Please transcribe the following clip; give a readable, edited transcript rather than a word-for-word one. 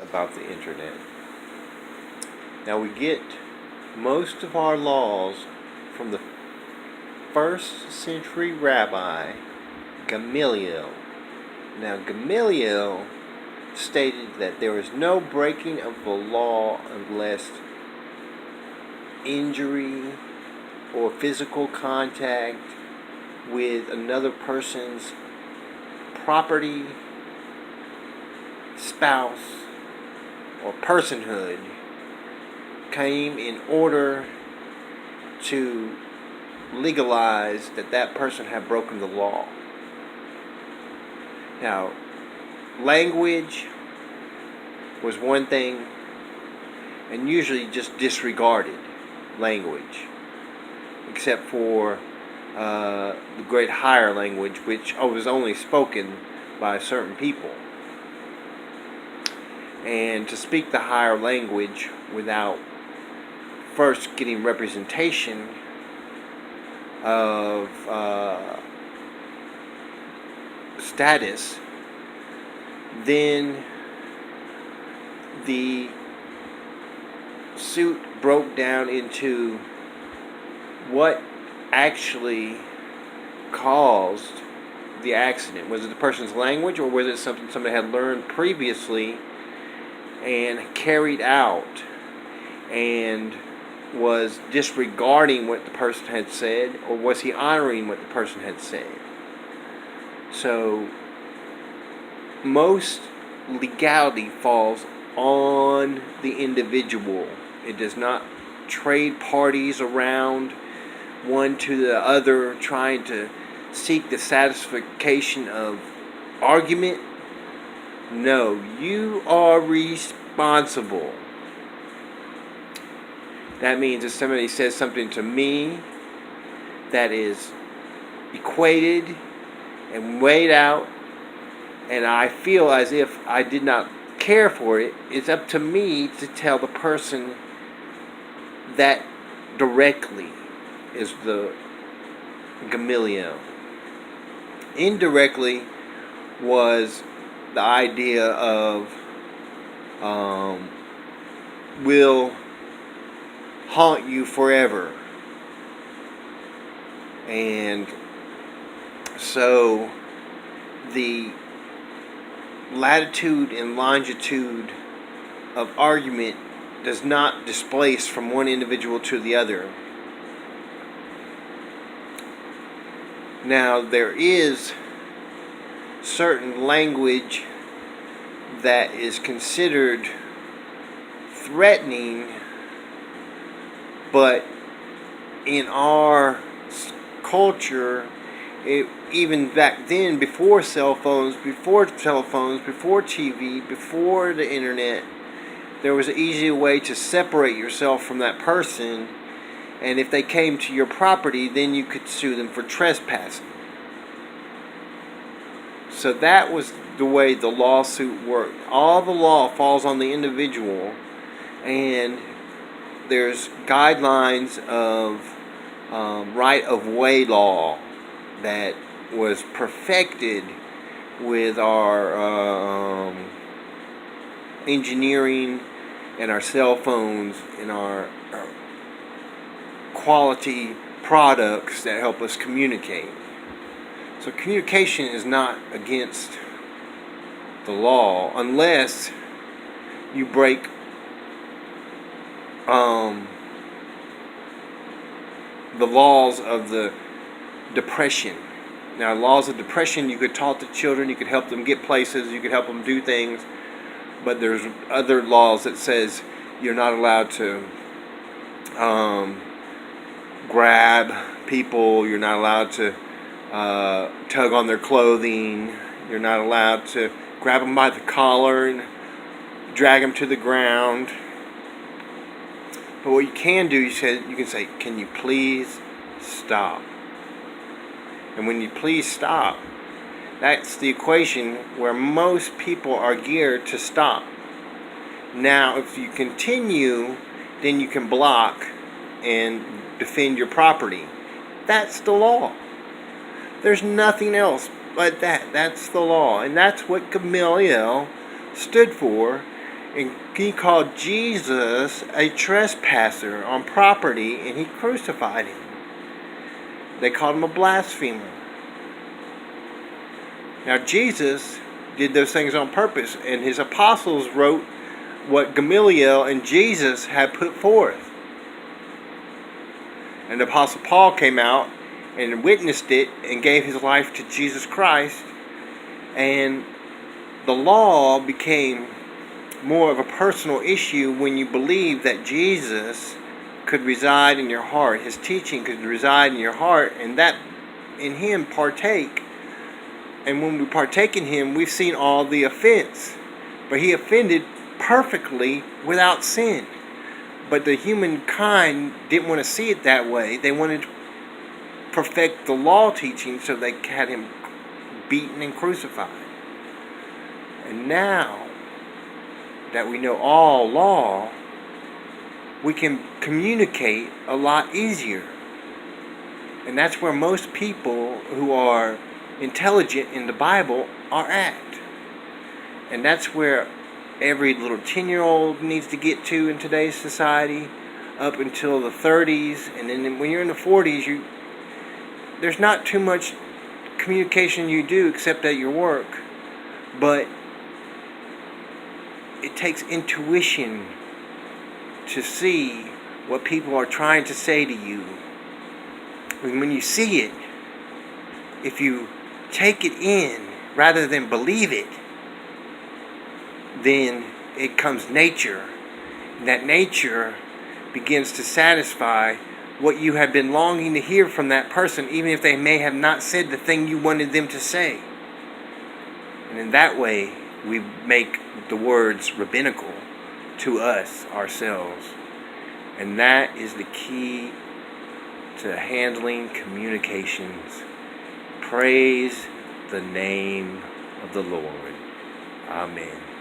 about the internet. Now we get most of our laws from the first century rabbi Gamaliel. Now Gamaliel stated that there is no breaking of the law unless injury or physical contact with another person's property, spouse, or personhood came in order to legalize that person had broken the law. Now, language was one thing, and usually just disregarded language, except for the great higher language, which was only spoken by certain people. And to speak the higher language without first getting representation of status, then the suit broke down into what actually caused the accident. Was it the person's language, or was it something somebody had learned previously and carried out and was disregarding what the person had said, or was he honoring what the person had said? So most legality falls on the individual. It does not trade parties around one to the other trying to seek the satisfaction of argument. No, you are responsible. That means if somebody says something to me that is equated and weighed out, and I feel as if I did not care for it, it's up to me to tell the person that directly, is the Gamaliel. Indirectly was the idea of will haunt you forever. And so the latitude and longitude of argument does not displace from one individual to the other. Now, there is certain language that is considered threatening, but in our culture, even back then, before cell phones, before telephones, before TV, before the internet, there was an easy way to separate yourself from that person, and if they came to your property, then you could sue them for trespassing. So that was the way the lawsuit worked. All the law falls on the individual, and there's guidelines of right-of-way law that was perfected with our engineering and our cell phones and our quality products that help us communicate. So communication is not against the law unless you break the laws of the depression. Now, laws of depression, you could talk to children, you could help them get places, you could help them do things, but there's other laws that says you're not allowed to grab people, you're not allowed to tug on their clothing, you're not allowed to grab them by the collar and drag them to the ground. But what you can do, you can say, can you please stop? And when you please stop, that's the equation where most people are geared to stop. Now, if you continue, then you can block and defend your property. That's the law. There's nothing else but that. That's the law. And that's what Gamaliel stood for. And he called Jesus a trespasser on property, and he crucified him. They called him a blasphemer. Now Jesus did those things on purpose, and his apostles wrote what Gamaliel and Jesus had put forth. And the Apostle Paul came out and witnessed it and gave his life to Jesus Christ, and the law became more of a personal issue when you believe that Jesus could reside in your heart. His teaching could reside in your heart, and that in him partake. And when we partake in him, we've seen all the offense. But he offended perfectly without sin. But the humankind didn't want to see it that way. They wanted to perfect the law teaching, so they had him beaten and crucified. And now that we know all law, we can communicate a lot easier. And that's where most people who are intelligent in the Bible are at. And that's where every little 10-year-old needs to get to in today's society, up until the 30s. And then when you're in the 40s, there's not too much communication you do except at your work. But it takes intuition to see what people are trying to say to you. When you see it, if you take it in rather than believe it, then it comes nature. And that nature begins to satisfy what you have been longing to hear from that person, even if they may have not said the thing you wanted them to say. And in that way, we make the words rabbinical to us ourselves. And that is the key to handling communications. Praise the name of the Lord. Amen.